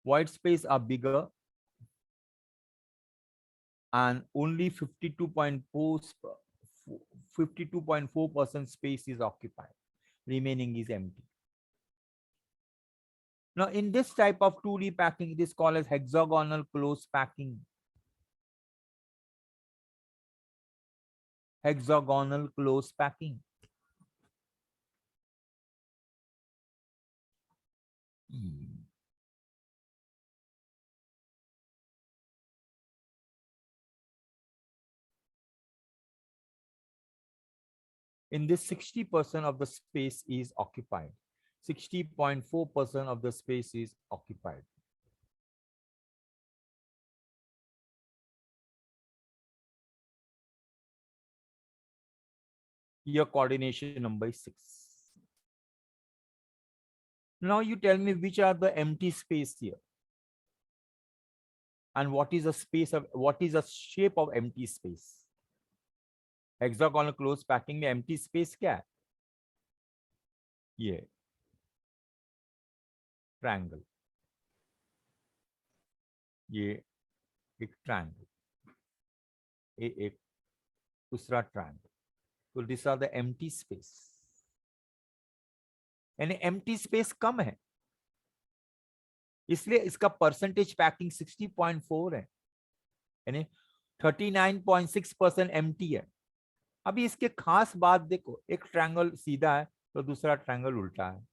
void space are bigger and only 52.4% space is occupied, remaining is empty. Now in this type of 2D packing, it is called as hexagonal close packing. Hexagonal close packing. In this 60% of the space is occupied. 60.4% of the space is occupied. Your coordination number is 6. Now you tell me which are the empty space here. And what is the shape of empty space? Hexagonal close packing में empty space क्या है? ये triangle. ये एक triangle. ये एक दूसरा triangle. So these are the empty space. यानी empty space कम है, इसलिए इसका परसेंटेज पैकिंग 60.4 है, यानी 39.6% एम्प्टी है। अभी इसके खास बात देखो, एक ट्रायंगल सीधा है तो दूसरा ट्रायंगल उल्टा है,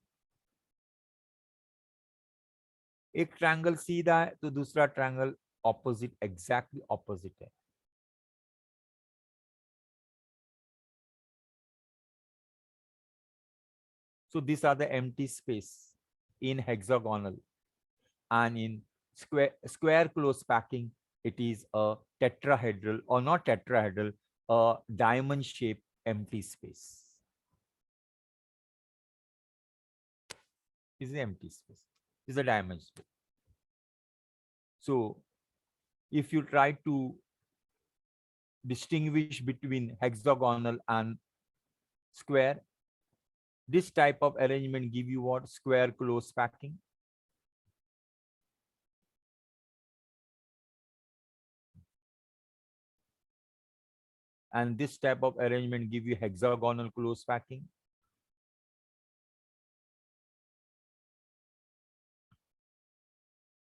एक ट्रायंगल सीधा है तो दूसरा ट्रायंगल ऑपोजिट, एग्जैक्टली ऑपोजिट है। So these are the empty space in hexagonal, and in square close packing it is a tetrahedral, or not tetrahedral, a diamond shaped empty space. This is empty space. This is a diamond space. So if you try to distinguish between hexagonal and square, this type of arrangement give you what? Square close packing. And this type of arrangement give you hexagonal close packing.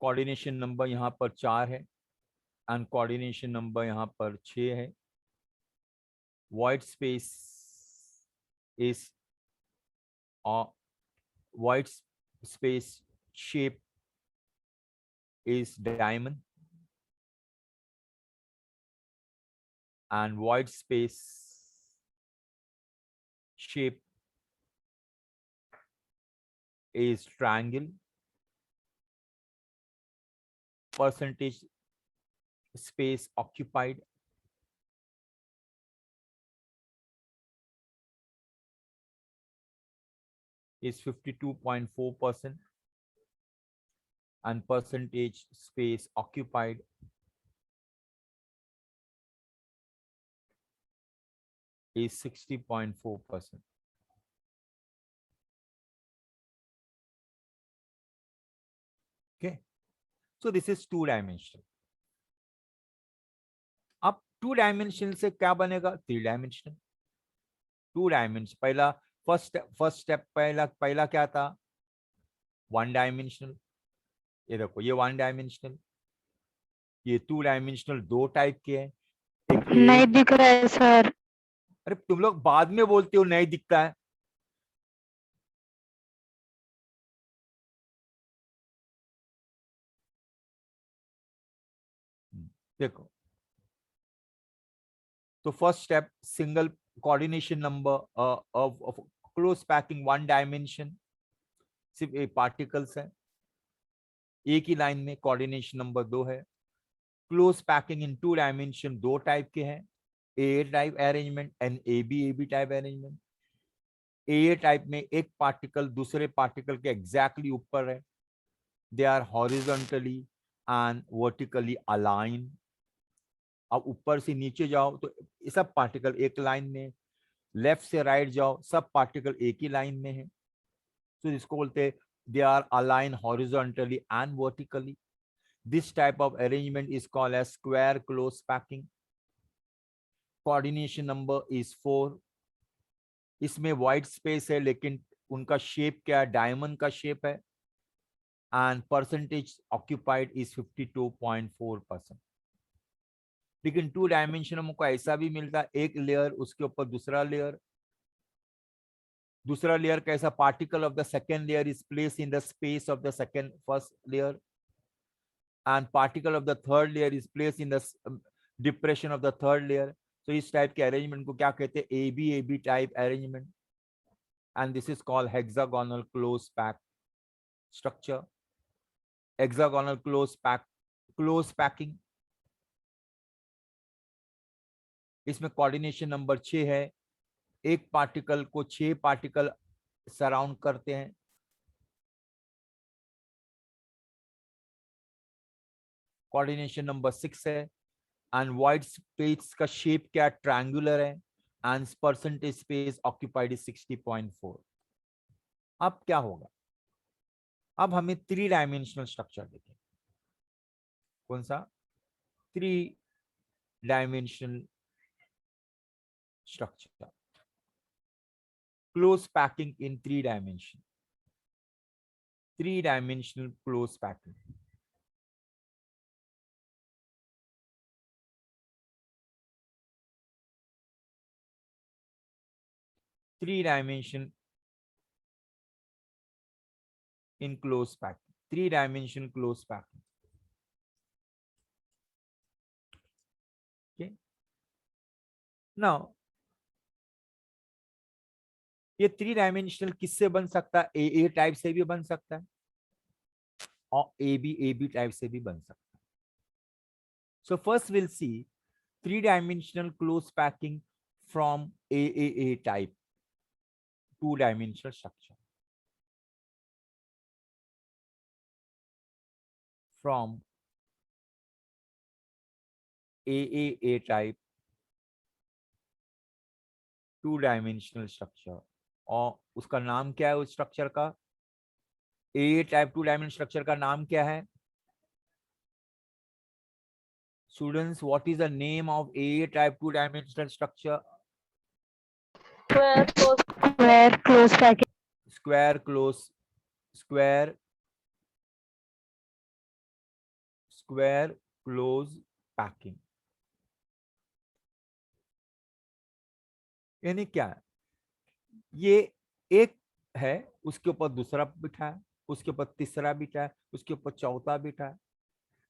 Coordination number यहाँ पर 4 है and coordination number यहाँ पर 6 है। void space is void space shape is diamond, and void space shape is triangle. Percentage space occupied is 52.4%, and percentage space occupied is 60.4%. Okay, so this is 2-dimensional. अब 2-dimensional से क्या बनेगा? 3-dimensional. 2-dimensional पहला first step पहला क्या था? 1-dimensional. ये देखो, ये 1-dimensional, ये 2-dimensional, दो टाइप के हैं। नहीं दिख रहा है सर। अरे तुम लोग बाद में बोलते हो नहीं दिखता है। देखो, तो first step single coordination number of close packing 1-dimension, सिर्फ एक पार्टिकल्स है, एक ही लाइन में। कोऑर्डिनेशन नंबर 2 है। क्लोज पैकिंग इन 2-dimension, दो टाइप के हैं, A type arrangement and A B type arrangement. A type में एक पार्टिकल दूसरे पार्टिकल के एग्जैक्टली ऊपर है, they are horizontally and vertically align. अब ऊपर से नीचे जाओ तो सब पार्टिकल एक लाइन में, लेफ्ट से राइट जाओ सब पार्टिकल एक ही लाइन में है। तो इसको बोलते हैं they are aligned horizontally and vertically. This type of arrangement is called as square close packing. Coordination number is 4. इसमें white space है लेकिन उनका शेप क्या है, डायमंड का शेप है, एंड परसेंटेज ऑक्यूपाइड इज 52.4%. लेकिन 2 डायमेंशन हमको ऐसा भी मिलता है, एक लेयर उसके ऊपर दूसरा लेयर, दूसरा लेयर कैसा, particle of the second layer is place in the space of the second first layer, and particle of the third layer is place in the depression of the third layer. तो इस type के arrangement को क्या कहते हैं, A B type arrangement, and this is called hexagonal close pack structure. Hexagonal close packing. इसमें coordination number 6 है. एक पार्टिकल को 6 पार्टिकल सराउंड करते हैं. कोऑर्डिनेशन नंबर 6 है. एंड वाइट स्पेस का शेप क्या, ट्रायंगुलर है, and percentage space occupied is 60.4. अब क्या होगा, अब हमें 3 डायमेंशनल स्ट्रक्चर देखें. कौन सा, 3 dimensional structure, close packing in 3 dimension, 3-dimensional close packing. Three-dimension in close packing, 3-dimension close packing. Okay, now ये 3-dimensional किससे बन सकता है, ए टाइप से भी बन सकता है और ए बी टाइप से भी बन सकता है. So first we'll see 3-dimensional close packing from A type 2-dimensional structure. From A type 2-dimensional structure, और उसका नाम क्या है, उस स्ट्रक्चर का, ए टाइप 2-dimensional स्ट्रक्चर का नाम क्या है students, what is the name of A type 2-dimensional structure? Square close packing. Square close packing. यानी क्या है, ये एक है, उसके ऊपर दूसरा बिठा है, उसके ऊपर तीसरा बिठा है, उसके ऊपर चौथा बिठा है.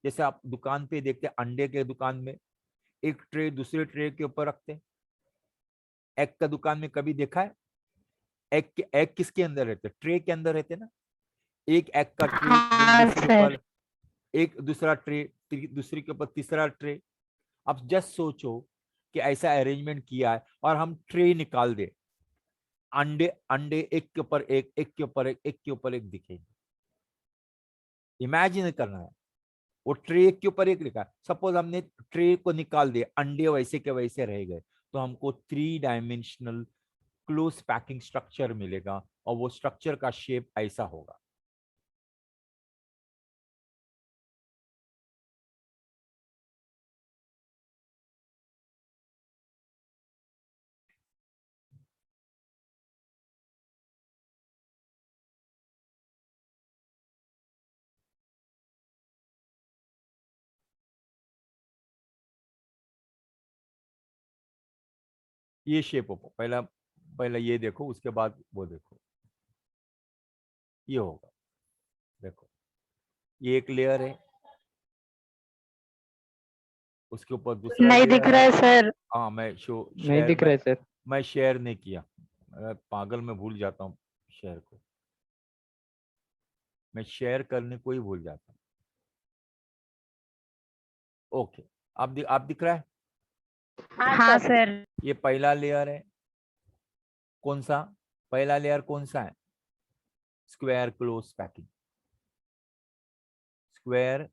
जैसे आप दुकान पे देखते हैं, अंडे के दुकान में एक ट्रे दूसरे ट्रे के ऊपर रखते हैं. एग का दुकान में कभी देखा है, एग किसके अंदर रहते, ट्रे के अंदर रहते ना. एक एग का ट्रे हाँ दूसरे सर. ऊपर, एक दूसरा ट्रे, दूसरे के ऊपर तीसरा ट्रे. अब जस्ट सोचो कि ऐसा अरेंजमेंट किया है और हम ट्रे निकाल दे, अंडे अंडे एक के ऊपर एक, एक के ऊपर एक, एक के ऊपर एक दिखेंगे. इमेजिन करना है, वो ट्रे एक के ऊपर एक लिखा. सपोज हमने ट्रे को निकाल दिया, अंडे वैसे के वैसे रह गए, तो हमको 3-dimensional क्लोज पैकिंग स्ट्रक्चर मिलेगा, और वो स्ट्रक्चर का शेप ऐसा होगा. ये शेप होगा, पहला पहला ये देखो, उसके बाद वो देखो, ये होगा. देखो, ये एक लेयर है, उसके ऊपर दूसरा नहीं दिख लेयर रहा है. है सर. हाँ, मैं नहीं दिख रहा है सर. मैं शेयर नहीं किया, मैं पागल में भूल जाता हूँ शेयर को, मैं शेयर करने को ही भूल जाता हूँ. ओके, आप दिख रहा है, हाँ सर. ये पहला लेयर है. कौन सा पहला लेयर कौन सा है, square close packing, square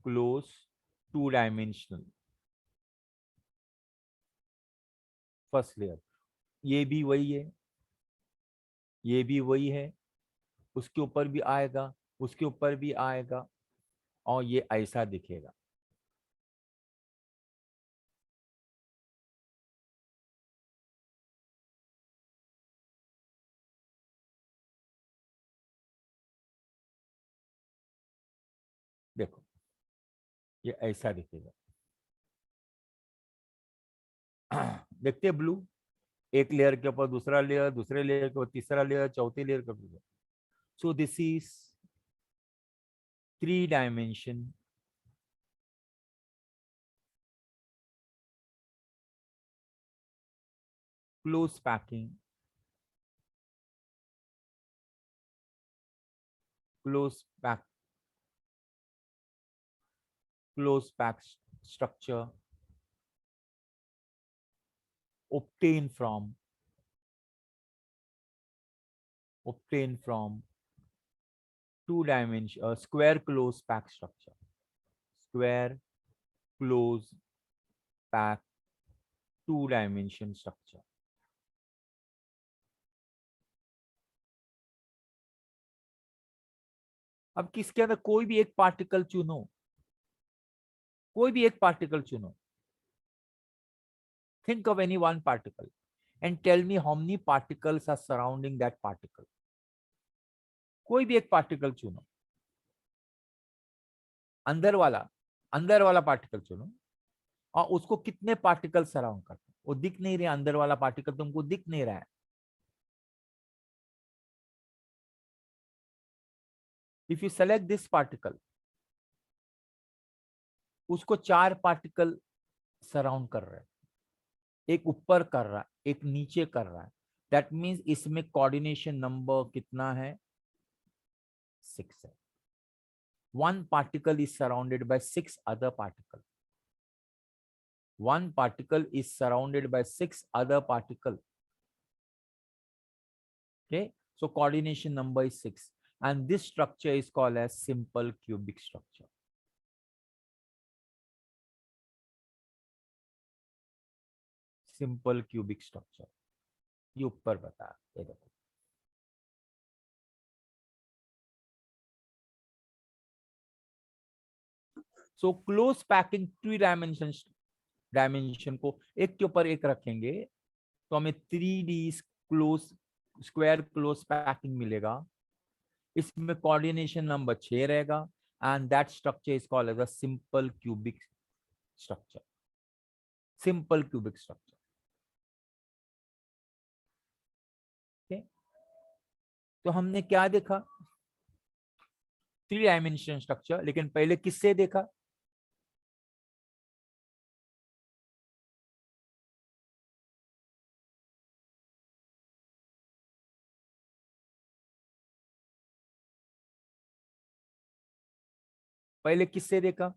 close 2-dimensional first layer. ये भी वही है, ये भी वही है, उसके ऊपर भी आएगा, उसके ऊपर भी आएगा, और ये ऐसा दिखेगा। देखो ये ऐसा दिखेगा। देखते हैं ब्लू, एक लेयर के ऊपर दूसरा लेयर, दूसरे लेयर के ऊपर तीसरा लेयर, चौथे लेयर के ऊपर। So this is 3 dimension close packing, close pack, close pack structure obtained from 2 dimension square close pack structure, square close pack 2 dimension structure. अब किसके अंदर कोई भी एक पार्टिकल चुनो, कोई भी एक पार्टिकल चुनो, think of any one particle and tell me how many particles are surrounding that particle. कोई भी एक पार्टिकल चुनो, अंदर वाला पार्टिकल चुनो, और उसको कितने पार्टिकल सराउंड करते हैं। वो दिख नहीं रहे, अंदर वाला पार्टिकल तुमको दिख नहीं रहा है। If you select this particle, उसको 4 पार्टिकल सराउंड कर रहे हैं, एक ऊपर कर रहा है, एक नीचे कर रहा है। दैट मीन्स इसमें कोऑर्डिनेशन नंबर कितना है, 6 है। 1 particle is surrounded by 6 other particles. 1 particle is surrounded by 6 other particles. Okay, so coordination number is 6, and this structure is called as simple cubic structure. Simple cubic structure ये ऊपर बता, ये देखो। So close packing 3 dimension को एक के ऊपर एक रखेंगे तो हमें 3D close square close packing मिलेगा। इसमें कोऑर्डिनेशन नंबर 6 रहेगा, and that structure is called as a simple cubic structure. Simple cubic structure. तो हमने क्या देखा, 3 डायमेंशन स्ट्रक्चर, लेकिन पहले किससे देखा, पहले किससे देखा,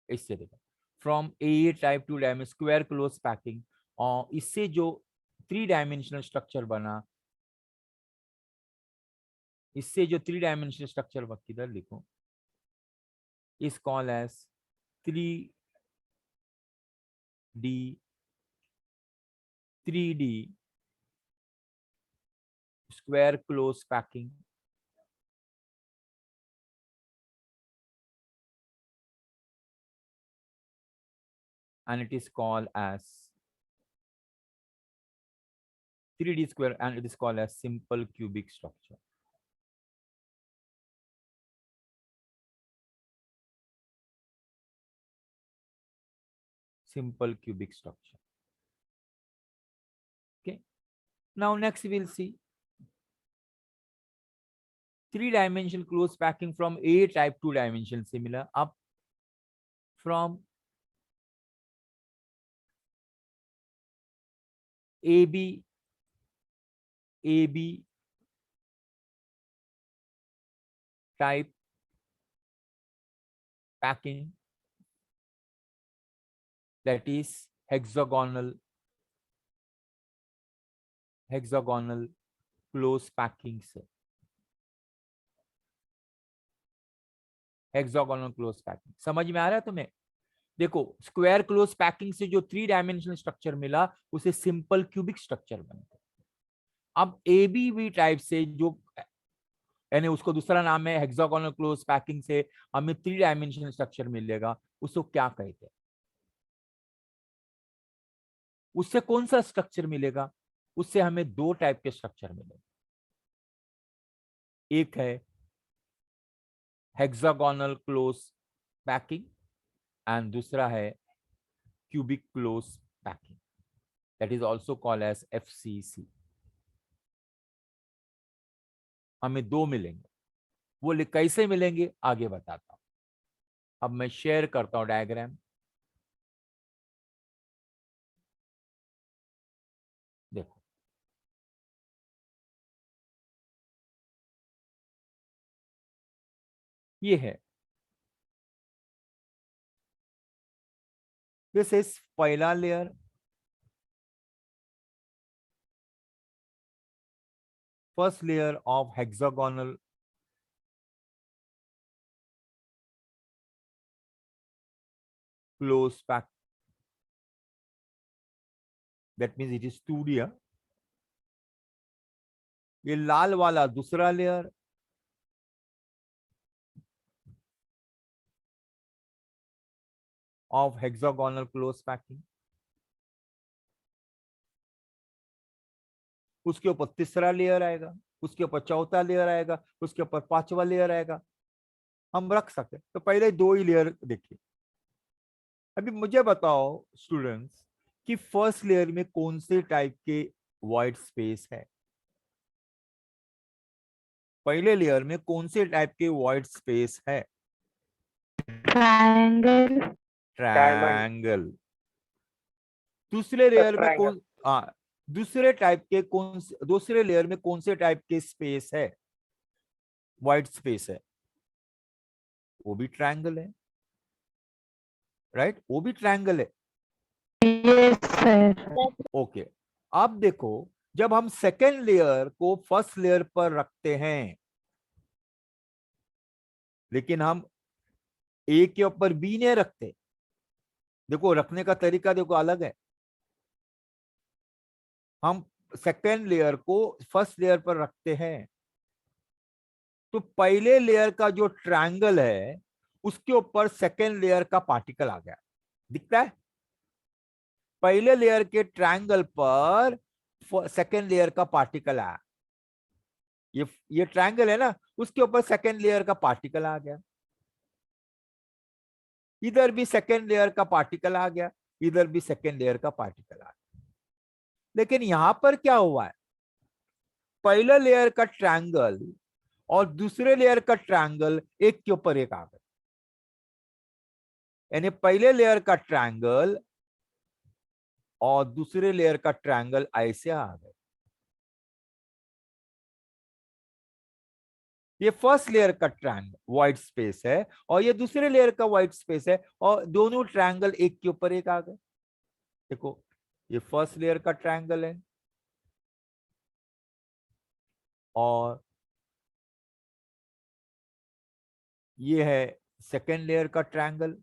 इससे देखा। From A type two dimension square close packing, और इससे जो 3 डायमेंशनल स्ट्रक्चर बना, इससे जो 3 डायमेंशनल स्ट्रक्चर किधर लिखो, is called as 3D square close packing, and it is called as 3D square, and it is called as simple cubic structure. Simple cubic structure. Okay, now next we will see 3 dimensional close packing from A type 2 dimension similar up from AB type packing, that is hexagonal close packing से, hexagonal close packing समझ में आ रहा है तुम्हें। देखो square close packing से जो 3 dimensional structure मिला उसे सिंपल क्यूबिक स्ट्रक्चर बनता है। अब एबीवी टाइप से जो, यानी उसको दूसरा नाम है हेक्सागोनल क्लोज पैकिंग से हमें 3 डायमेंशनल स्ट्रक्चर मिलेगा, उसको क्या कहते हैं? उससे कौन सा स्ट्रक्चर मिलेगा? उससे हमें 2 टाइप के स्ट्रक्चर मिलेंगे। एक है हेक्सागोनल क्लोज पैकिंग एंड दूसरा है cubic close packing, that is also called as FCC. हमें 2 मिलेंगे, वो कैसे मिलेंगे आगे बताता हूं। अब मैं शेयर करता हूं डायग्राम, देखो। ये है, दिस इज पहला layer, first layer of hexagonal close pack, that means it is 2D। ये लाल वाला दूसरा layer, of hexagonal close packing, उसके ऊपर तीसरा लेयर आएगा, उसके ऊपर चौथा लेयर आएगा, उसके ऊपर पांचवा लेयर आएगा। हम रख सकते, तो पहले 2 ही लेयर देखिए। अभी मुझे बताओ स्टूडेंट्स कि फर्स्ट लेयर में कौन से टाइप के व्हाइट स्पेस है? पहले लेयर में कौन से टाइप के व्हाइट स्पेस है? triangle, triangle. दूसरे लेयर में कौन, हाँ, दूसरे टाइप के दूसरे लेयर में कौन से टाइप के स्पेस है, व्हाइट स्पेस है? वो भी ट्रायंगल है, राइट? वो भी ट्रायंगल है। yes sir, ओके, अब देखो, जब हम सेकेंड लेयर को फर्स्ट लेयर पर रखते हैं, लेकिन हम ए के ऊपर बी नहीं रखते। देखो रखने का तरीका देखो अलग है। हम सेकेंड लेयर को फर्स्ट लेयर पर रखते हैं, तो पहले लेयर का जो ट्रायंगल है उसके ऊपर सेकेंड लेयर का पार्टिकल आ गया, दिखता है? पहले लेयर के ट्रायंगल पर सेकेंड लेयर का पार्टिकल आया, ये ट्रायंगल है ना, उसके ऊपर सेकेंड लेयर का पार्टिकल आ गया। इधर भी सेकेंड लेयर का पार्टिकल आ गया, इधर भी सेकेंड लेयर का पार्टिकल आ गया। लेकिन यहां पर क्या हुआ है, पहला लेयर का ट्रायंगल और दूसरे लेयर का ट्रायंगल एक के ऊपर एक आ गए, यानी पहले लेयर का ट्रायंगल और दूसरे लेयर का ट्रायंगल ऐसे आ गए। ये फर्स्ट लेयर का ट्रायंगल व्हाइट स्पेस है और ये दूसरे लेयर का व्हाइट स्पेस है, और दोनों ट्रायंगल एक के ऊपर एक आ गए। देखो, ये फर्स्ट लेयर का ट्रायंगल है और ये है सेकेंड लेयर का ट्रायंगल।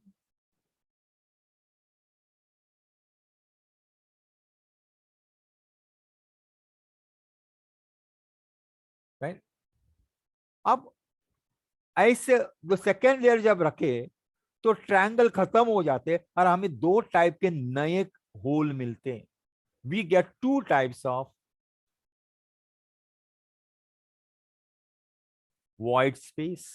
राइट? अब ऐसे जो सेकेंड लेयर जब रखे तो ट्रायंगल खत्म हो जाते और हमें 2 टाइप के नए होल मिलते हैं। We get 2 types of void space.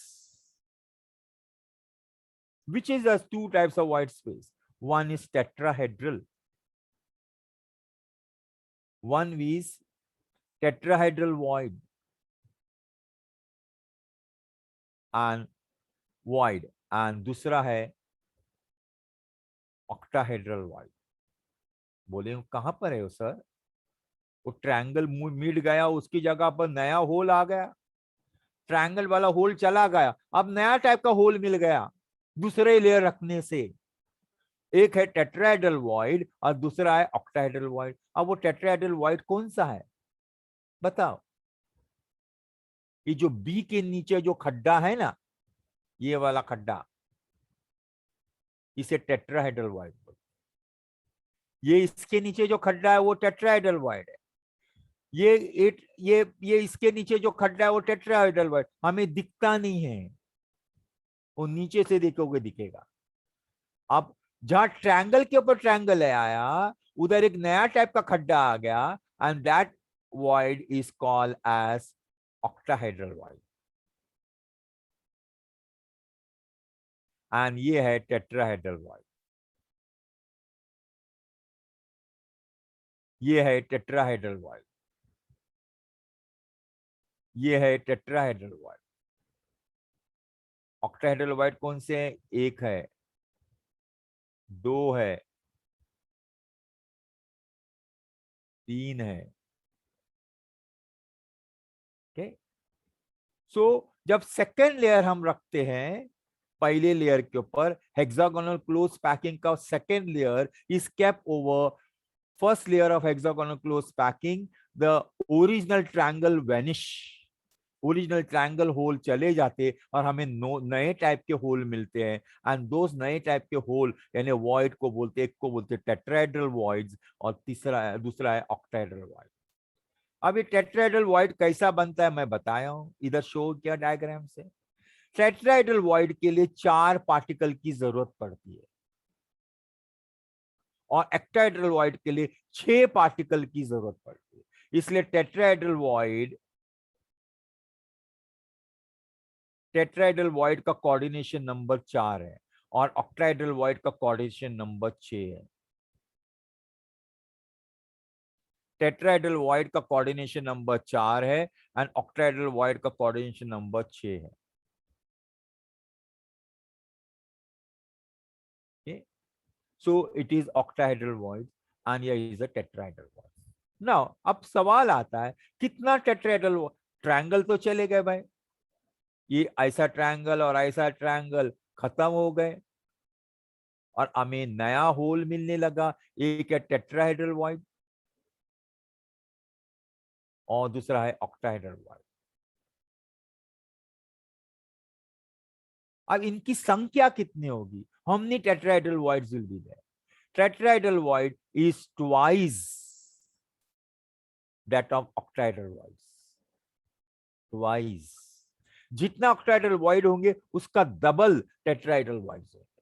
Which is the 2 types of void space? One is tetrahedral, one is tetrahedral void and void, and दूसरा है octahedral void। बोले कहां पर है वो सर? वो ट्रायंगल मिट गया, उसकी जगह पर नया होल आ गया, ट्रायंगल वाला होल चला गया, अब नया टाइप का होल मिल गया दूसरे लेयर रखने से। एक है टेट्राहेड्रल वॉइड और दूसरा है ऑक्टाहेड्रल वॉइड। अब वो टेट्राहेड्रल वॉइड कौन सा है बताओ? ये जो बी के नीचे जो खड्डा है ना, ये वाला खड्डा, इसे टेट्राहेड्रल वॉइड बोलते हैं। ये इसके नीचे जो खड्डा है वो टेट्राहेड्रल वॉइड है। ये इसके नीचे जो खड्डा है वो टेट्राहेड्रल वॉइड हमें दिखता नहीं है, वो नीचे से देखोगे दिखेगा। अब जहां ट्रायंगल के ऊपर ट्रायंगल है आया, उधर एक नया टाइप का खड्डा आ गया, and that void is called as octahedral void, and ये है tetrahedral void। ये है tetrahedral void। ये है tetrahedral void। octahedral void कौन से हैं? एक है, दो है, तीन है। ओके, सो जब सेकेंड लेयर हम रखते हैं पहले लेयर के ऊपर, हेक्सागोनल क्लोज पैकिंग का second layer is kept over first layer of hexagonal close packing, the original triangle vanish, original triangle hole चले जाते और हमें नए टाइप के होल मिलते हैं, एंड दोस नए टाइप के होल यानी वॉइड को बोलते हैं, एक को बोलते हैं टेट्राहेड्रल वॉइड्स और दूसरा है ऑक्टाहेड्रल वॉइड। अब ये टेट्राहेड्रल वॉइड कैसा बनता है मैं बताया हूं, इधर शो किया डायग्राम से। टेट्राहेड्रल वॉइड के लिए 4 पार्टिकल की जरूरत पड़ती है और एक्टाहेड्रल वॉइड के लिए 6 पार्टिकल की जरूरत पड़ती है। इसलिए टेट्राहेड्रल वॉइड का कोऑर्डिनेशन नंबर 4 है और ऑक्टाहेड्रल वॉइड का कोऑर्डिनेशन नंबर 6 है। टेट्राहेड्रल वॉइड का कोऑर्डिनेशन नंबर 4 है एंड ऑक्टाहेड्रल वॉइड का कोऑर्डिनेशन नंबर 6 है। Okay? So it is octahedral void and here is a tetrahedral void. Now अब सवाल आता है कितना टेट्राहेड्रल, ट्रायंगल तो चले गए भाई, ये ऐसा ट्रायंगल और ऐसा ट्रायंगल खत्म हो गए और हमें नया होल मिलने लगा। एक है टेट्राहेड्रल वॉइड और दूसरा है ऑक्टाहेड्रल वॉइड। अब इनकी संख्या कितनी होगी? How many tetrahedral voids will be there? Tetrahedral void is twice that of octahedral voids, twice. जितना ऑक्टाहेड्रल वॉइड होंगे उसका डबल टेट्राहेड्रल वॉइड्स होंगे।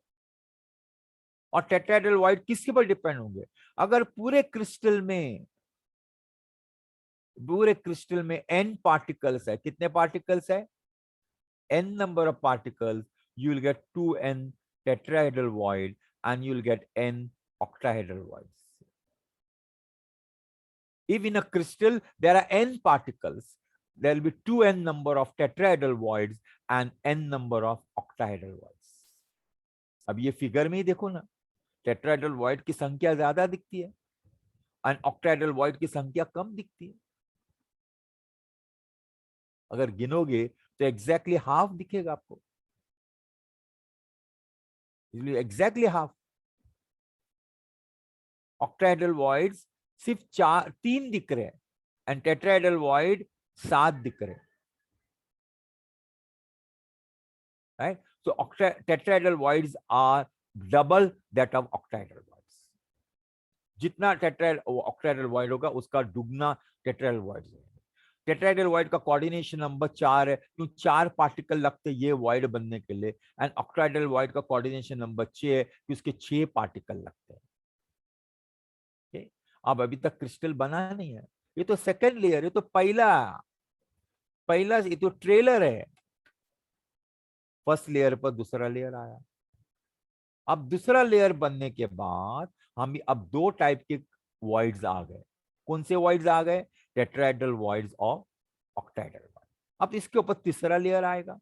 और टेट्राहेड्रल वॉइड किसके पर डिपेंड होंगे? अगर पूरे क्रिस्टल में n पार्टिकल्स है, कितने पार्टिकल्स है? n number of particles, you will get 2n tetrahedral void and you will get n octahedral voids. If in a crystal there are n particles, there will be 2n number of tetrahedral voids and n number of octahedral voids. अब ये figure में ही देखो ना, tetrahedral void की संख्या ज्यादा दिखती है और ऑक्टाहेड्रल वॉइड की संख्या कम दिखती है। अगर गिनोगे तो एग्जैक्टली हाफ दिखेगा आपको, इसलिए एग्जैक्टली हाफ। ऑक्टाहेड्रल वॉइड्स सिर्फ 3 दिख रहे हैं एंड टेट्राहेड्रल वॉइड 7 दिख रहे हैं, right? So tetrahedral voids are double that of octahedral voids. जितना ऑक्टाहेड्रल वॉइड होगा उसका दुगना टेट्राहेड्रल वॉइड्स है। टेट्राहेड्रल वॉइड का कोऑर्डिनेशन नंबर 4 है, क्यों 4 पार्टिकल लगते ये वॉइड बनने के लिए, एंड ऑक्टाहेड्रल वॉइड का कोऑर्डिनेशन नंबर 6 है कि उसके 6 पार्टिकल लगते हैं। अब अभी तक क्रिस्टल बना नहीं है, ये तो सेकंड लेयर, ये तो पहला ये तो ट्रेलर है। फर्स्ट लेयर पर दूसरा लेयर आया। अब दूसरा लेयर बनने के बाद हम अब 2 टाइप के वॉइड्स आ गए। कौन से वॉइड्स आ गए? टेट्राहेड्रल वॉइड्स और ऑक्टाहेड्रल वॉइड। अब इसके ऊपर तीसरा लेयर आएगा,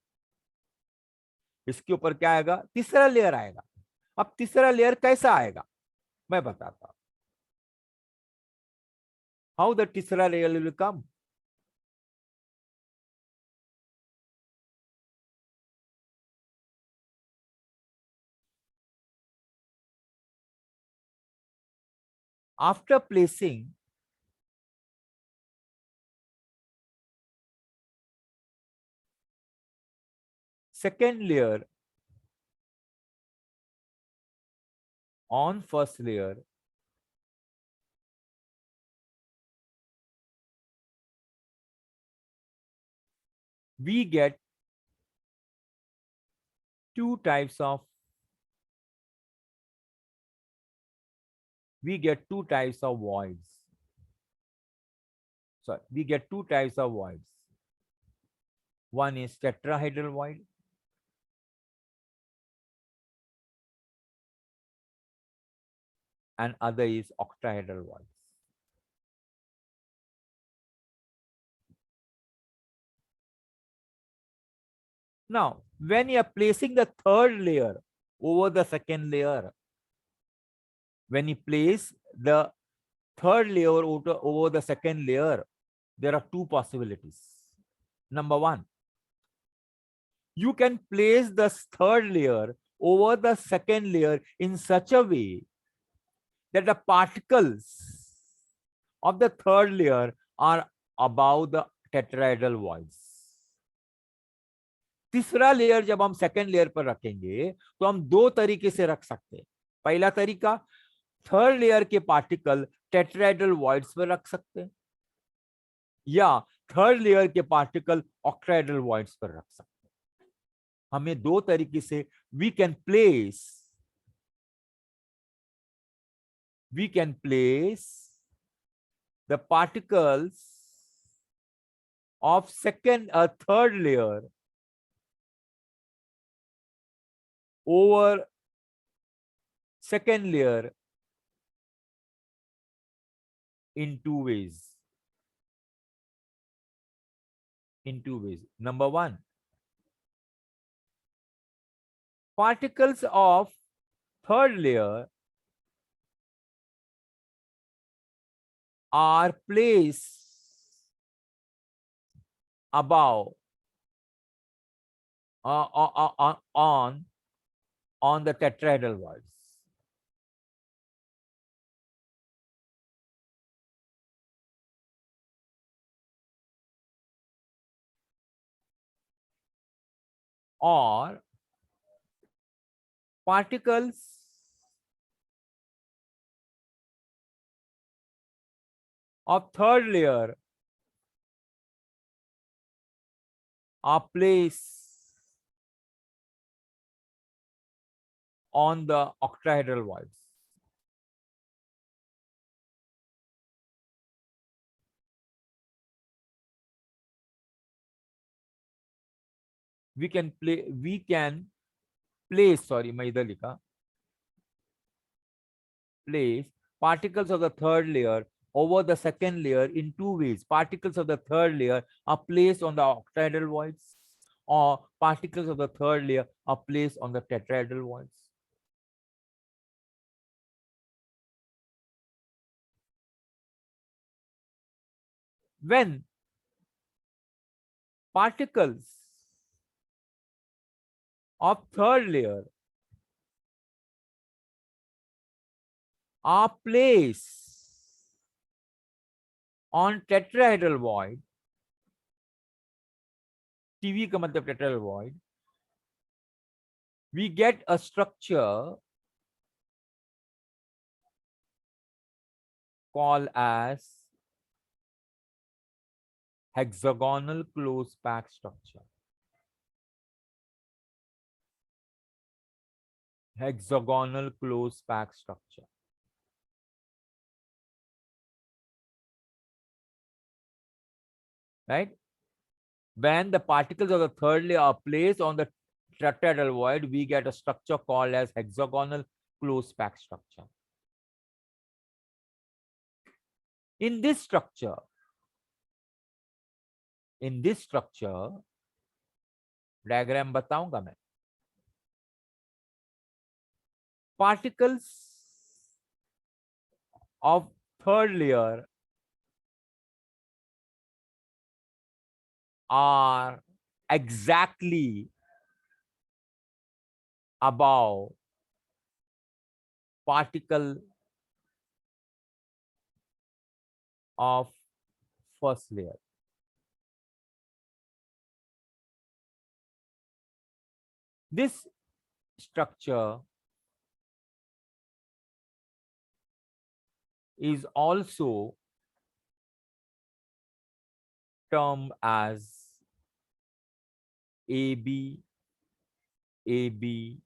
इसके ऊपर क्या आएगा? तीसरा लेयर आएगा। अब तीसरा लेयर कैसा आएगा मैं बताता हूं। हाउ द तीसरा layer will come? After placing second layer on first layer, we get two types of voids. So we get two types of voids. One is tetrahedral void, and other is octahedral voids. Now, when you are placing the third layer over the second layer, when you place the third layer over the second layer, there are two possibilities. Number one, you can place the third layer over the second layer in such a way that the particles of the third layer are above the tetrahedral voids. तीसरा layer जब हम second layer पर रखेंगे तो हम दो तरीके से रख सकते हैं. पहला तरीका, थर्ड लेयर के पार्टिकल टेट्राहेड्रल वॉइड्स पर रख सकते हैं, या थर्ड लेयर के पार्टिकल ऑक्टाहेड्रल वॉइड्स पर रख सकते हैं. हमें दो तरीके से we can place the particles of third layer over second layer in two ways. Number one, particles of third layer are placed above on the tetrahedral voids. Or particles of third layer are placed on the octahedral voids. We can place, sorry, मैं इधर लिखा, place particles of the third layer over the second layer in two ways. Particles of the third layer are placed on the octahedral voids, or particles of the third layer are placed on the tetrahedral voids. When particles of third layer are placed on tetrahedral void, TV का मतलब tetrahedral void, we get a structure called as hexagonal close pack structure. Hexagonal close pack structure. Right? When the particles of the third layer are placed on the tetrahedral void, we get a structure called as hexagonal close pack structure. In this structure, diagram बताऊंगा मैं. Particles of third layer are exactly above particle of first layer. This structure is also termed as AB, AB,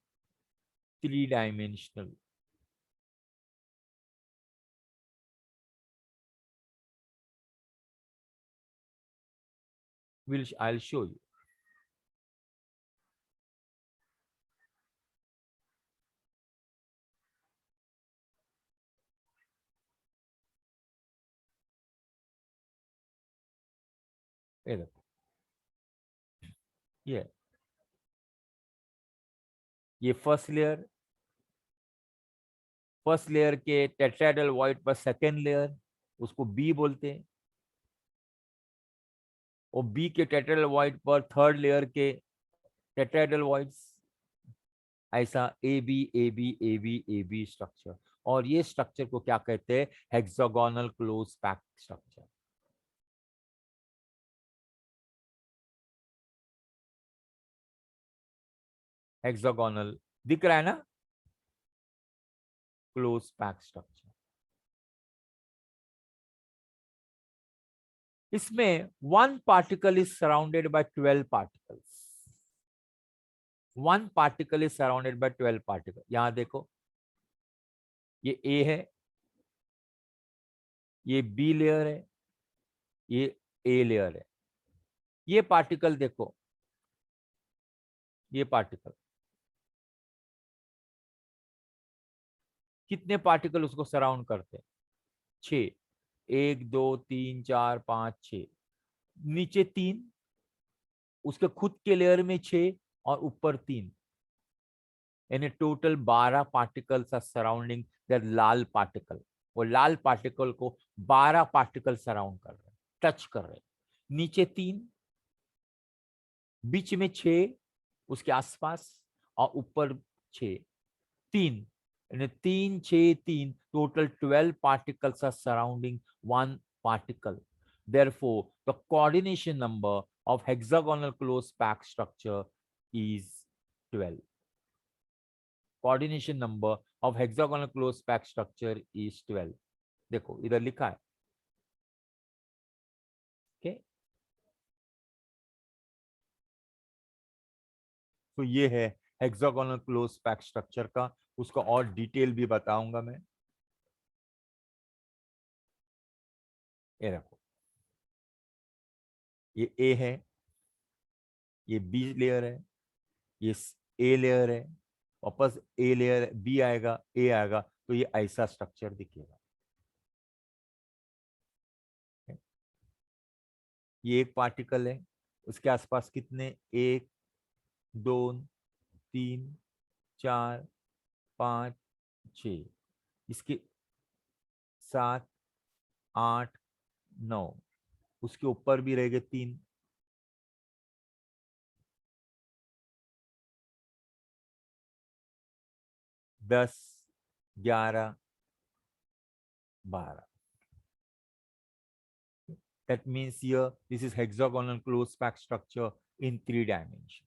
three-dimensional. I'll show you. ये देखो, ये first layer के tetrahedral void पर second layer, उसको B बोलते हैं। और बी के टेट्राहेड्रल वॉइड पर थर्ड लेयर के टेट्राहेड्रल वॉइड्स। ऐसा A B A B A B A B structure. और ये स्ट्रक्चर को क्या कहते हैं? Hexagonal close packed structure. Hexagonal दिख रहा है ना? Close packed structure. इसमें one particle is surrounded by 12 particles. One particle is surrounded by 12 particle. यहां देखो, ये ए है, ये बी लेयर है, ये ए लेयर है। ये पार्टिकल देखो, ये पार्टिकल कितने पार्टिकल उसको सराउंड करते हैं? 6। 1 2 3 4 5 6। नीचे 3, उसके खुद के लेयर में 6 और ऊपर 3, यानी total 12 particles are surrounding that लाल पार्टिकल। वो लाल पार्टिकल को 12 पार्टिकल सराउंड कर रहे हैं, टच कर रहे हैं। नीचे 3, बीच में 6 उसके आसपास, और ऊपर 6। 3 यानी 3 6 3, total 12 particles are surrounding one particle. Therefore, the coordination number of hexagonal close packed structure is 12. Coordination number of hexagonal close packed structure is 12. देखो इधर लिखा है। ओके, तो ये है हेक्सागोनल क्लोज पैक्ड स्ट्रक्चर का। उसका और डिटेल भी बताऊंगा मैं। ये देखो, ये ए है, ये बी लेयर है, ये ए लेयर है, वापस ए लेयर बी आएगा, ए आएगा, तो ये ऐसा स्ट्रक्चर दिखेगा। ये एक पार्टिकल है, उसके आसपास कितने? 1 2 3 4 5 6, इसके 7 8 9, उसके ऊपर भी रहेंगे 3। 10 11 12। That means here this is hexagonal close packed structure in 3 dimensions.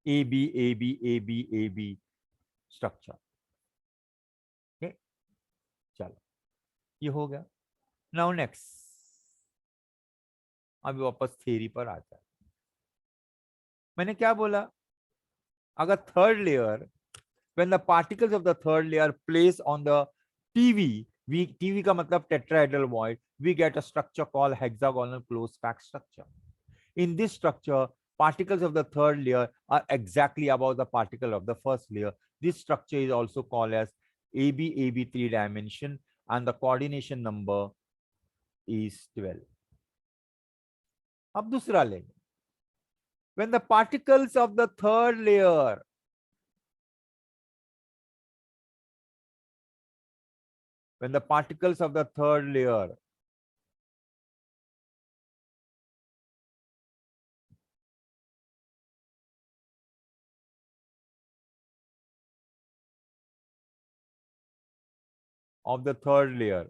AB AB AB AB structure. Okay, चलो ये हो गया। Now next, अभी वापस थ्योरी पर आता है। मैंने क्या बोला? अगर third layer, when the particles of the third layer place on the TV, TV का मतलब tetrahedral void, we get a structure called hexagonal close packed structure. In this structure, particles of the third layer are exactly above the particle of the first layer. This structure is also called as AB 3 dimension, and the coordination number is 12. अब दूसरा लेंगे। When the particles of the third layer of the third layer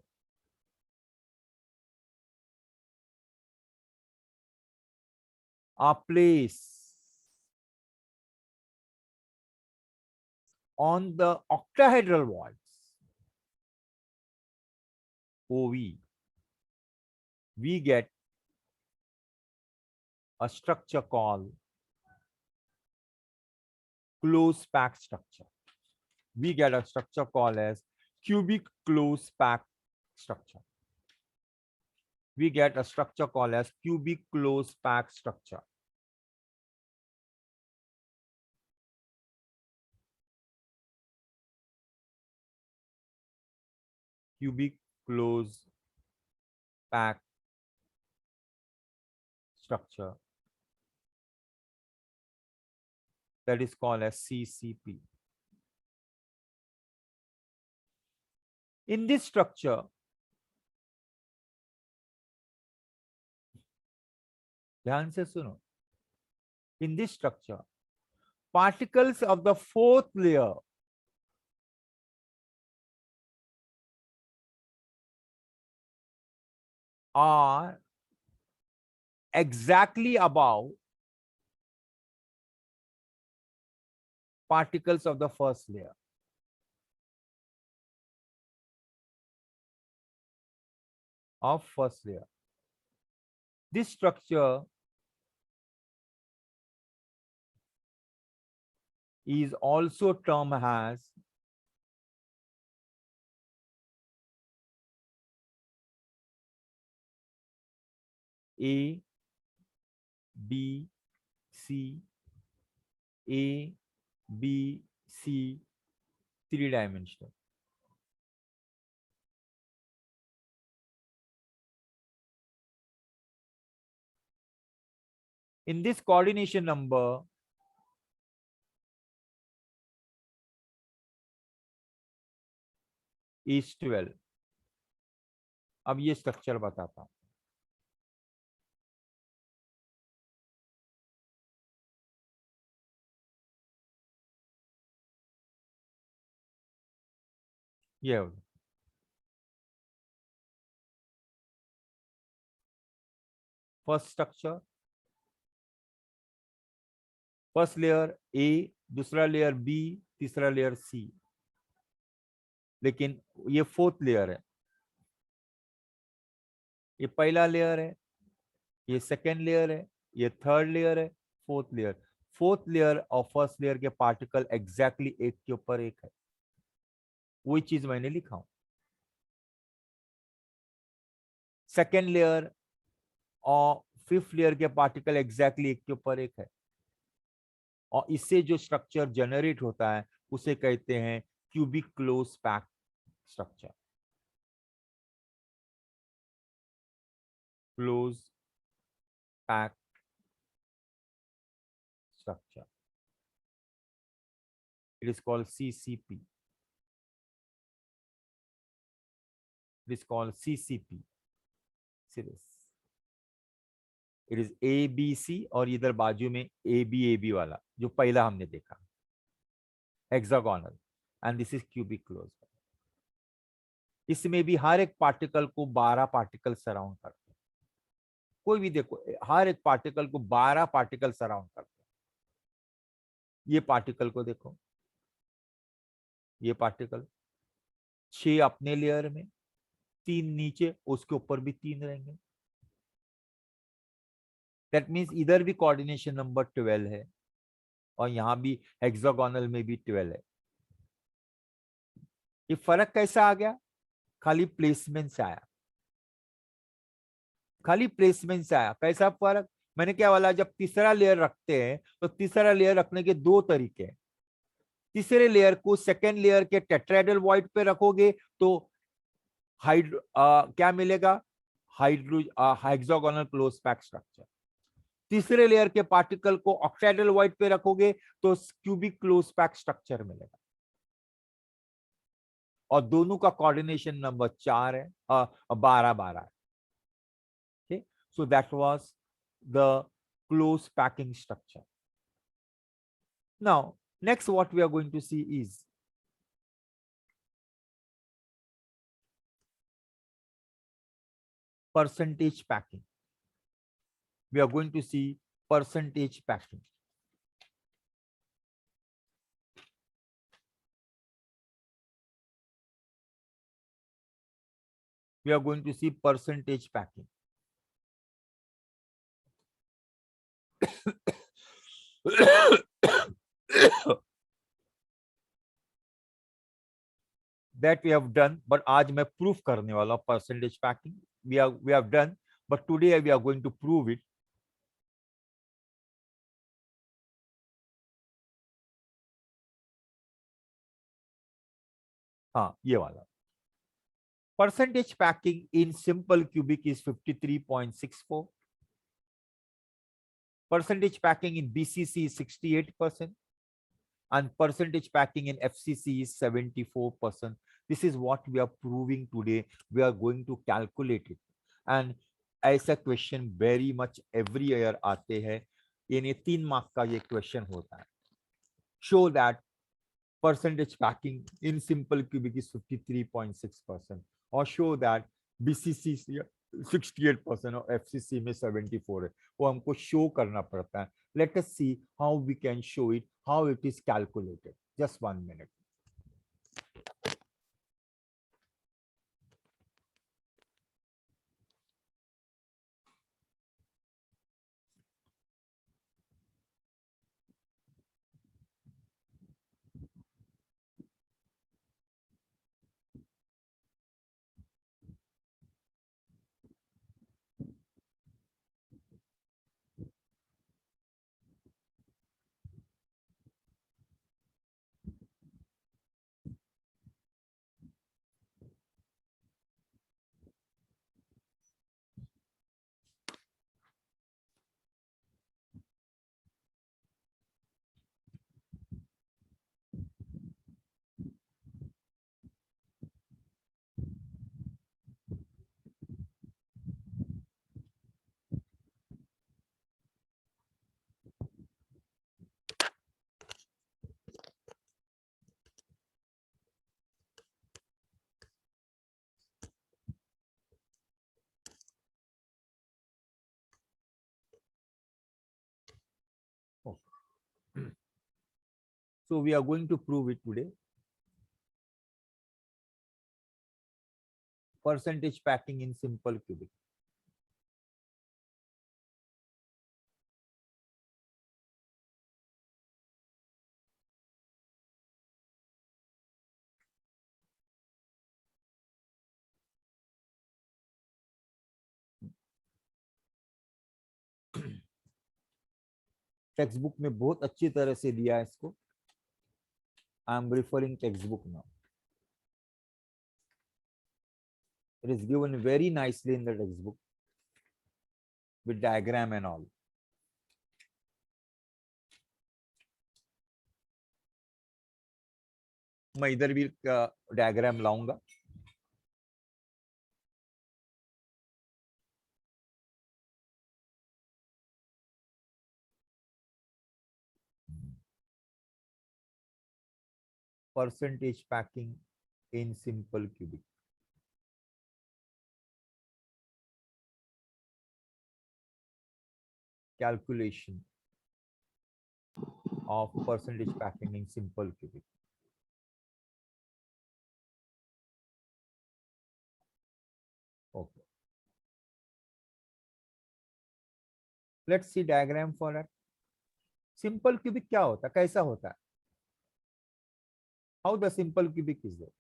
are placed on the octahedral voids, OV, we get a structure called close packed structure. We get a structure called as cubic close packed structure. We get a structure called as cubic close packed structure. Cubic close packed structure, that is called as CCP. In this structure, ध्यान से सुनो, in this structure, particles of the fourth layer are exactly above particles of the first layer. Of first layer. This structure is also termed as A, B, C, A, B, C, three-dimensional. In this coordination number, is 12. अब ये structure बताता हूं. ये हो गया. First structure, first layer A, दूसरा layer B, तीसरा layer सी. लेकिन ये फोर्थ लेयर है. ये पहला लेयर है, ये सेकेंड लेयर है, ये थर्ड लेयर है, फोर्थ लेयर. फोर्थ लेयर और फर्स्ट लेयर के पार्टिकल एग्जैक्टली एक के ऊपर एक है. वही चीज मैंने लिखा हूं. सेकेंड लेयर और फिफ्थ लेयर के पार्टिकल एग्जैक्टली एक के ऊपर एक है. और इससे जो स्ट्रक्चर जनरेट होता है उसे कहते हैं cubic close packed structure. Close packed structure. It is called CCP. It is called CCP. Serious. It is ABC और इधर बाजू में AB वाला जो पहला हमने देखा, hexagonal, and this is cubic close. इसमें भी हर एक पार्टिकल को 12 पार्टिकल सराउंड करते हैं. कोई भी देखो, हर एक पार्टिकल को 12 पार्टिकल सराउंड करते हैं. ये पार्टिकल को देखो, ये पार्टिकल 6 अपने लेयर में, 3 नीचे, उसके ऊपर भी 3 रहेंगे. दैट मीन्स इधर भी कोऑर्डिनेशन नंबर 12 है और यहां भी हेक्सागोनल में भी 12 है. ये फर्क कैसा आ गया? खाली प्लेसमेंट से आया. खाली प्लेसमेंट से आया. कैसा फर्क? मैंने क्या बोला, जब तीसरा लेयर रखते हैं तो तीसरा लेयर रखने के 2 तरीके हैं. तीसरे लेयर को सेकेंड लेयर के टेट्राहेड्रल वॉइड पे रखोगे तो क्या मिलेगा? Hexagonal close packed structure. तीसरे लेयर के पार्टिकल को ऑक्टाहेड्रल वॉइड पे रखोगे तो क्यूबिक क्लोज पैक्ड स्ट्रक्चर मिलेगा. और दोनों का कोऑर्डिनेशन नंबर 4 है, 12 है. Okay, so that was the close packing structure. Now, next what we are going to see is percentage packing. We are going to see percentage packing. We are going to see percentage packing. that we have done, but आज मैं proof करने वाला हूँ percentage packing. We have done, but today we are going to prove it. हाँ, ये वाला. Percentage packing in simple cubic is 53.64. Percentage packing in BCC is 68%. And percentage packing in FCC is 74%. This is what we are proving today. We are going to calculate it. And ऐसा question very much every year आते हैं. यानी 3 mark का ये question होता है. Show that percentage packing in simple cubic is 53.6%, or show that BCC 68% और FCC में 74 है. वो हमको शो करना पड़ता है. Let us see how we can show it, how it is calculated. Just 1 minute. Okay. So we are going to prove it today. Percentage packing in simple cubic. Text book में बहुत अच्छी तरह से दिया है इसको. I am referring text book now. It is given very nicely in the textbook with diagram and all. मैं इधर भी डायग्राम लाऊंगा. Percentage packing in simple cubic. Calculation of percentage packing in simple cubic. Okay. Let's see diagram for that. Simple cubic क्या होता है, कैसा होता है? How the simple cubic is there?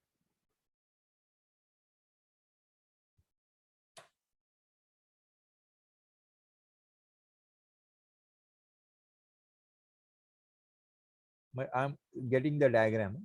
I'm getting the diagram.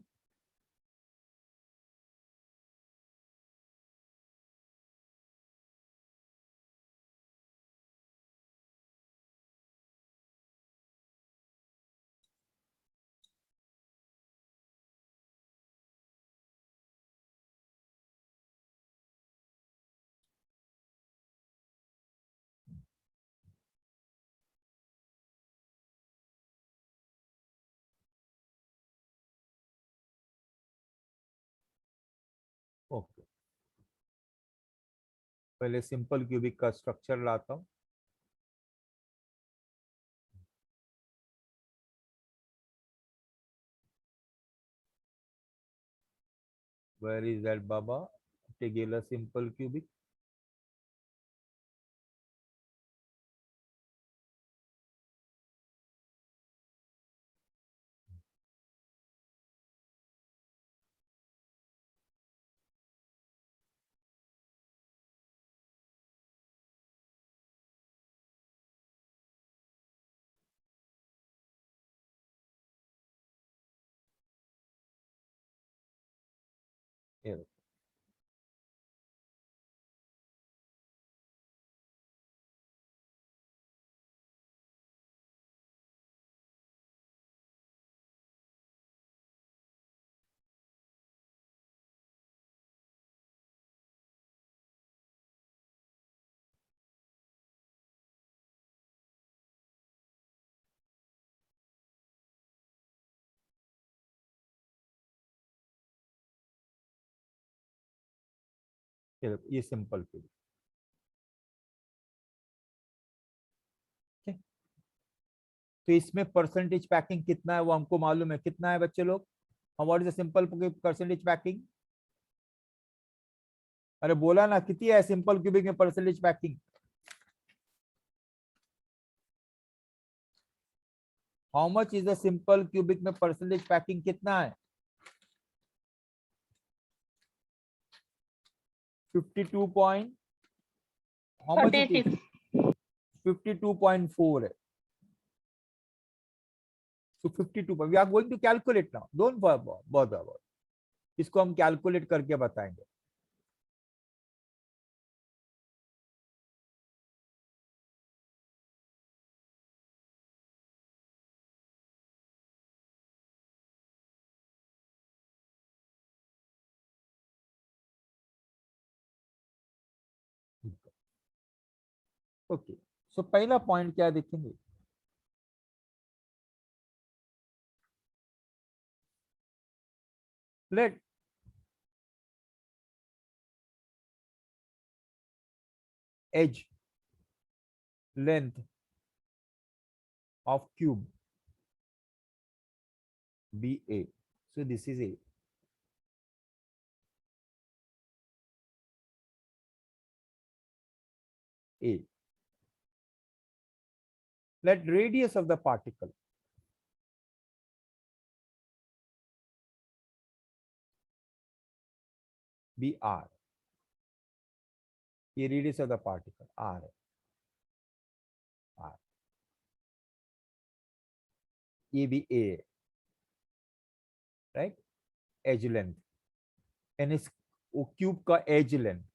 Okay. पहले simple cubic का structure लाता हूं. Where is that Baba? Regular simple cubic. ये देखो। ये देखो, ये सिंपल क्यूबिक। ठीक। तो इसमें परसेंटेज पैकिंग कितना है वो हमको मालूम है, कितना है बच्चे लोग? What is the simple percentage packing? अरे बोला ना, कितनी है सिंपल क्यूबिक में percentage packing? How much is the simple cubic में परसेंटेज पैकिंग कितना है? 52 point, how much it is? 52.4 है। So 52, we are going to calculate now, don't bother about it. इसको हम कैलकुलेट करके बताएंगे। ओके, सो पहला पॉइंट क्या देखेंगे? Let edge length of cube be a. So this is a. A. Let radius of the particle be r. ये radius of the particle r है, r. ये भी a है, right? Edge length, and इस cube का edge length.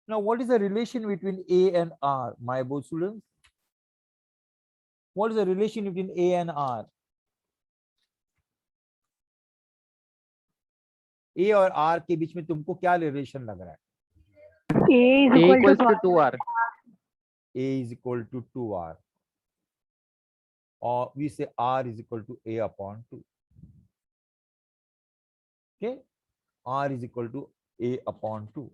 Now, what is the relation between a and r, my both students? What is the relation between a and r? a और r के बीच में तुमको क्या रिलेशन लग रहा है? A is A equal equals to to 2R. A is equal to 2r, or we say r is equal to a upon 2. Okay, r is equal to a upon 2.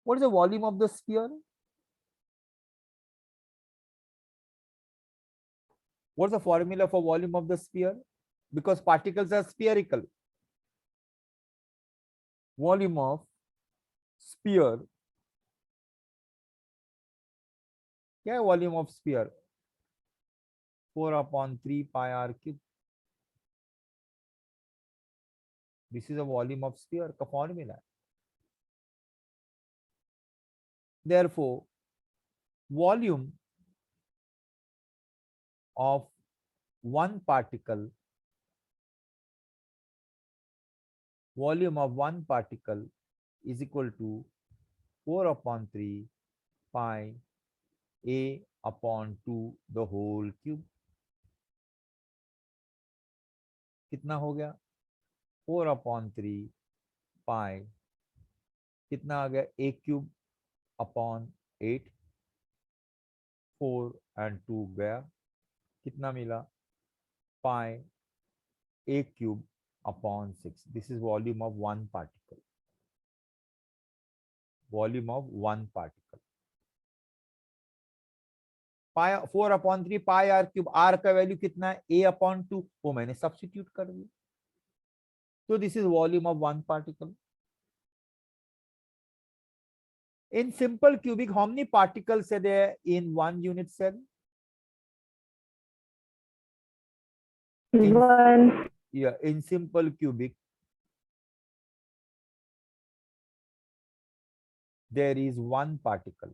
What is the volume of the sphere? What's the formula for volume of the sphere? Because particles are spherical. Volume of sphere. क्या है volume of sphere? 4/3 pi r cube. This is a volume of sphere का formula. Therefore, volume of one particle, is equal to 4/3 pi a upon 2 the whole cube. कितना हो गया? 4/3 pi, कितना आ गया? a cube upon 8. 4 and 2 गया, कितना मिला? pi a cube upon 6. This is volume of one particle. Volume of one particle. pi 4/3 pi r cube, r का value कितना है? a upon 2, वो मैंने सब्स्टिट्यूट कर दिया. So this is volume of one particle. In simple cubic, how many particles are there in one unit cell? one. Yeah, in simple cubic, there is one particle.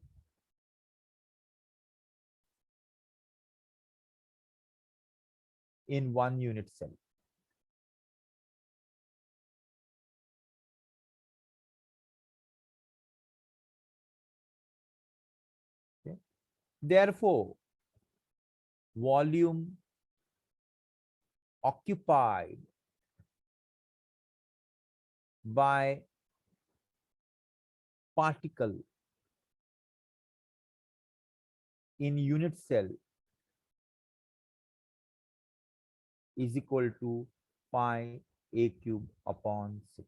In one unit cell. Therefore, volume occupied by particle in unit cell is equal to pi a cube upon 6.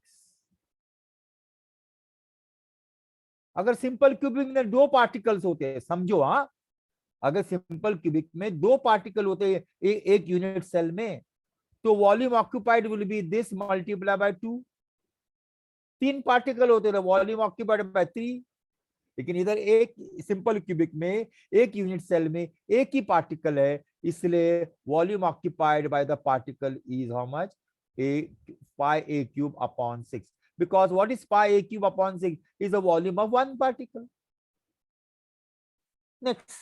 अगर simple cubic में दो particles होते हैं, समझो, हाँ, अगर simple cubic में दो पार्टिकल होते हैं एक यूनिट सेल में, तो volume occupied will be this multiply by 2. तीन पार्टिकल होते तो वॉल्यूम ऑक्यूपाइड बाय 3. लेकिन इधर एक सिंपल क्यूबिक में एक यूनिट सेल में एक ही पार्टिकल है, इसलिए volume occupied by the particle is how much, a pi a cube upon 6. Because what is pi a cube upon 6 is the volume of one particle. Next,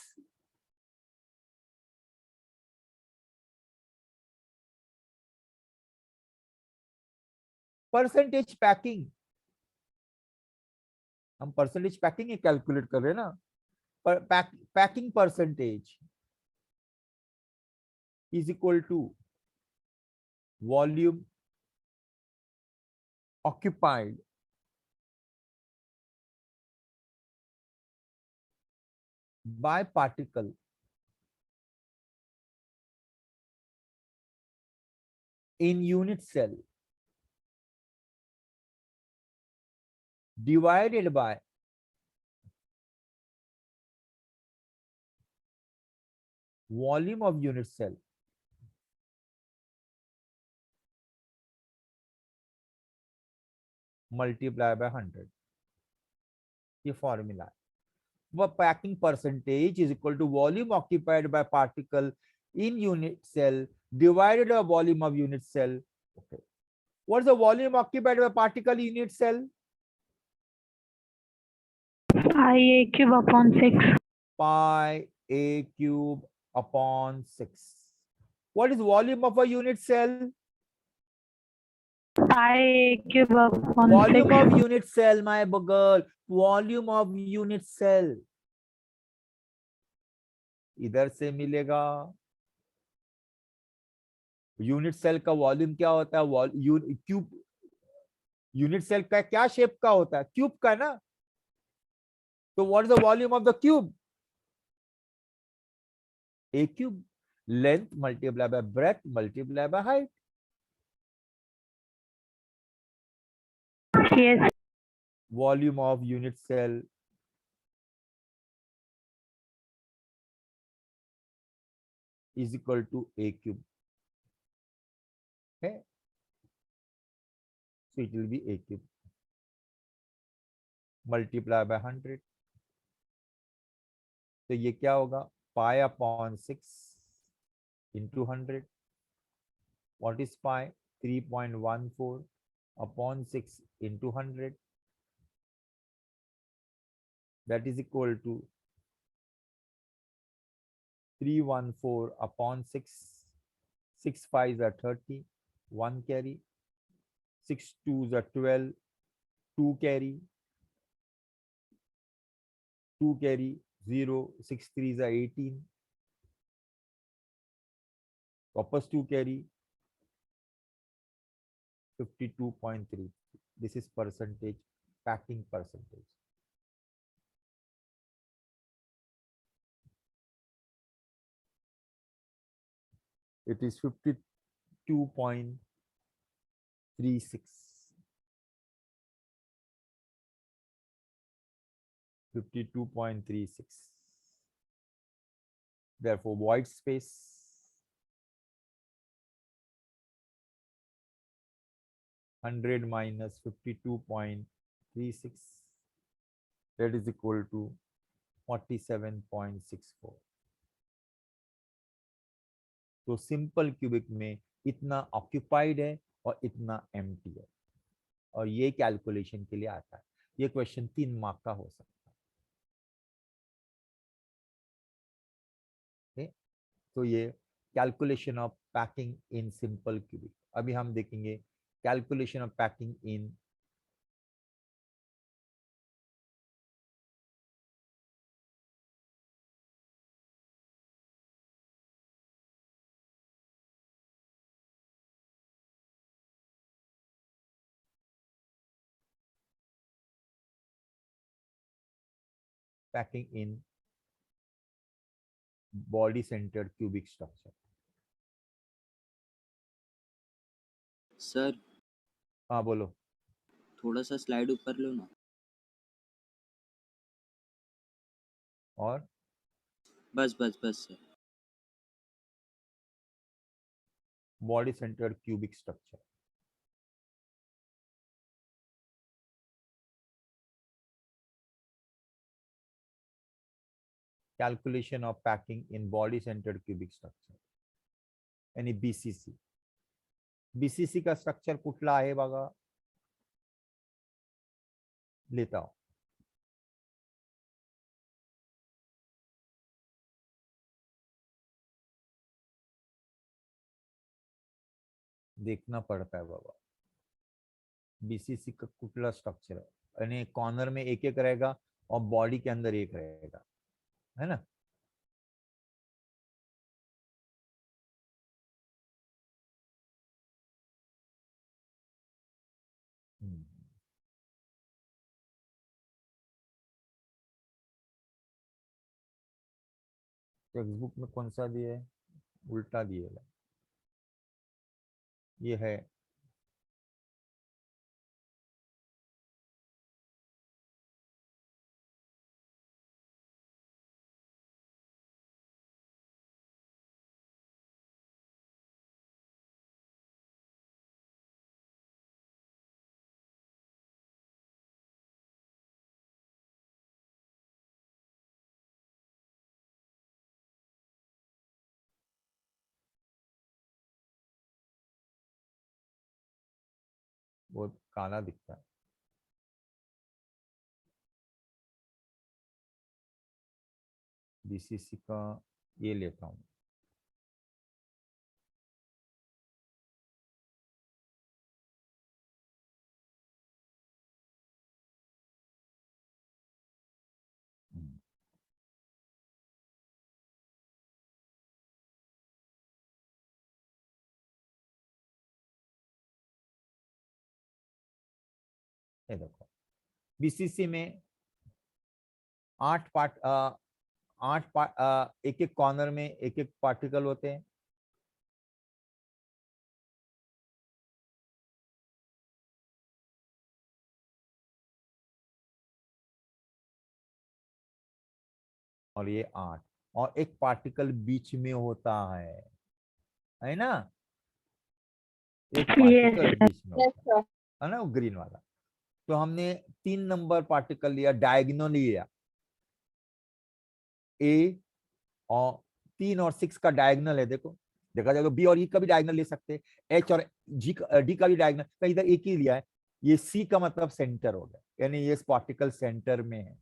percentage packing. हम percentage packing ही calculate कर रहे हैं ना. पर packing percentage is equal to volume occupied by particle in unit cell divided by volume of unit cell multiplied by 100. ये formula है. वह packing percentage is equal to volume occupied by particle in unit cell divided by volume of unit cell. Okay, what is the volume occupied by particle in unit cell? pi a cube upon 6. Pi a cube upon 6. What is volume of a unit cell? Pi a cube upon Volume 6. of unit cell, my girl. Volume of unit cell. इधर से मिलेगा. Unit cell का volume क्या होता है? Cube. Unit cell का क्या shape का होता है? क्यूब का ना. तो what is the volume of the cube? A cube. Length multiply by breath multiply by height. Yes. Volume of unit cell is equal to a cube. Okay, so it will be a cube multiply by 100. तो ये क्या होगा? pi upon 6 into 100. What is pi? 3.14 upon 6 into 100. That is equal to 314 upon 6. 6 5s are 30. 1 carry. 6 2s are 12. 2 carry. 2 carry. 0. 6 3s are 18. Wapas 2 carry. 52.3. This is percentage, packing percentage. It is 52.36. 52.36. Therefore, void space (100 minus 52.36), that is equal to 47.64. तो simple cubic में इतना occupied है और इतना empty है, और ये calculation के लिए आता है. ये क्वेश्चन 3 मार्क का हो सकता है. तो ये calculation of packing in simple cubic. अभी हम देखेंगे calculation of packing in packing in body centered cubic structure. Sir हाँ बोलो. थोड़ा सा स्लाइड ऊपर लो ना. और बस बस बस sir. body centered cubic structure. Calculation of packing in body centered cubic structure. यानी BCC. BCC का स्ट्रक्चर कुठला आहे बघा. लेता हूं. देखना पड़ता है बाबा. बीसीसी का कुठला स्ट्रक्चर है. यानी कॉर्नर में एक एक रहेगा और बॉडी के अंदर एक रहेगा, है ना. टेक्स्ट बुक में कौन सा दिया है. उल्टा दिया है. ये है वो काला दिखता है. बीसीसी का ये लेता हूँ. ये देखो बीसीसी में 8 पार्ट, 8 पार्ट, एक एक कॉर्नर में एक एक पार्टिकल होते हैं. और ये 8 और एक पार्टिकल बीच में होता है ना. एक पार्टिकल बीच में होता है ना, वो ग्रीन वाला. तो हमने 3 नंबर पार्टिकल लिया, डायगोनल लिया. ए और 3 और 6 का डायगोनल है. देखो देखा जाए तो बी और ई का भी डायगोनल ले सकते हैं. एच और डी का भी डायगोनल. तो इधर एक ही लिया है. ये सी का मतलब सेंटर हो गया, यानी ये पार्टिकल सेंटर में है.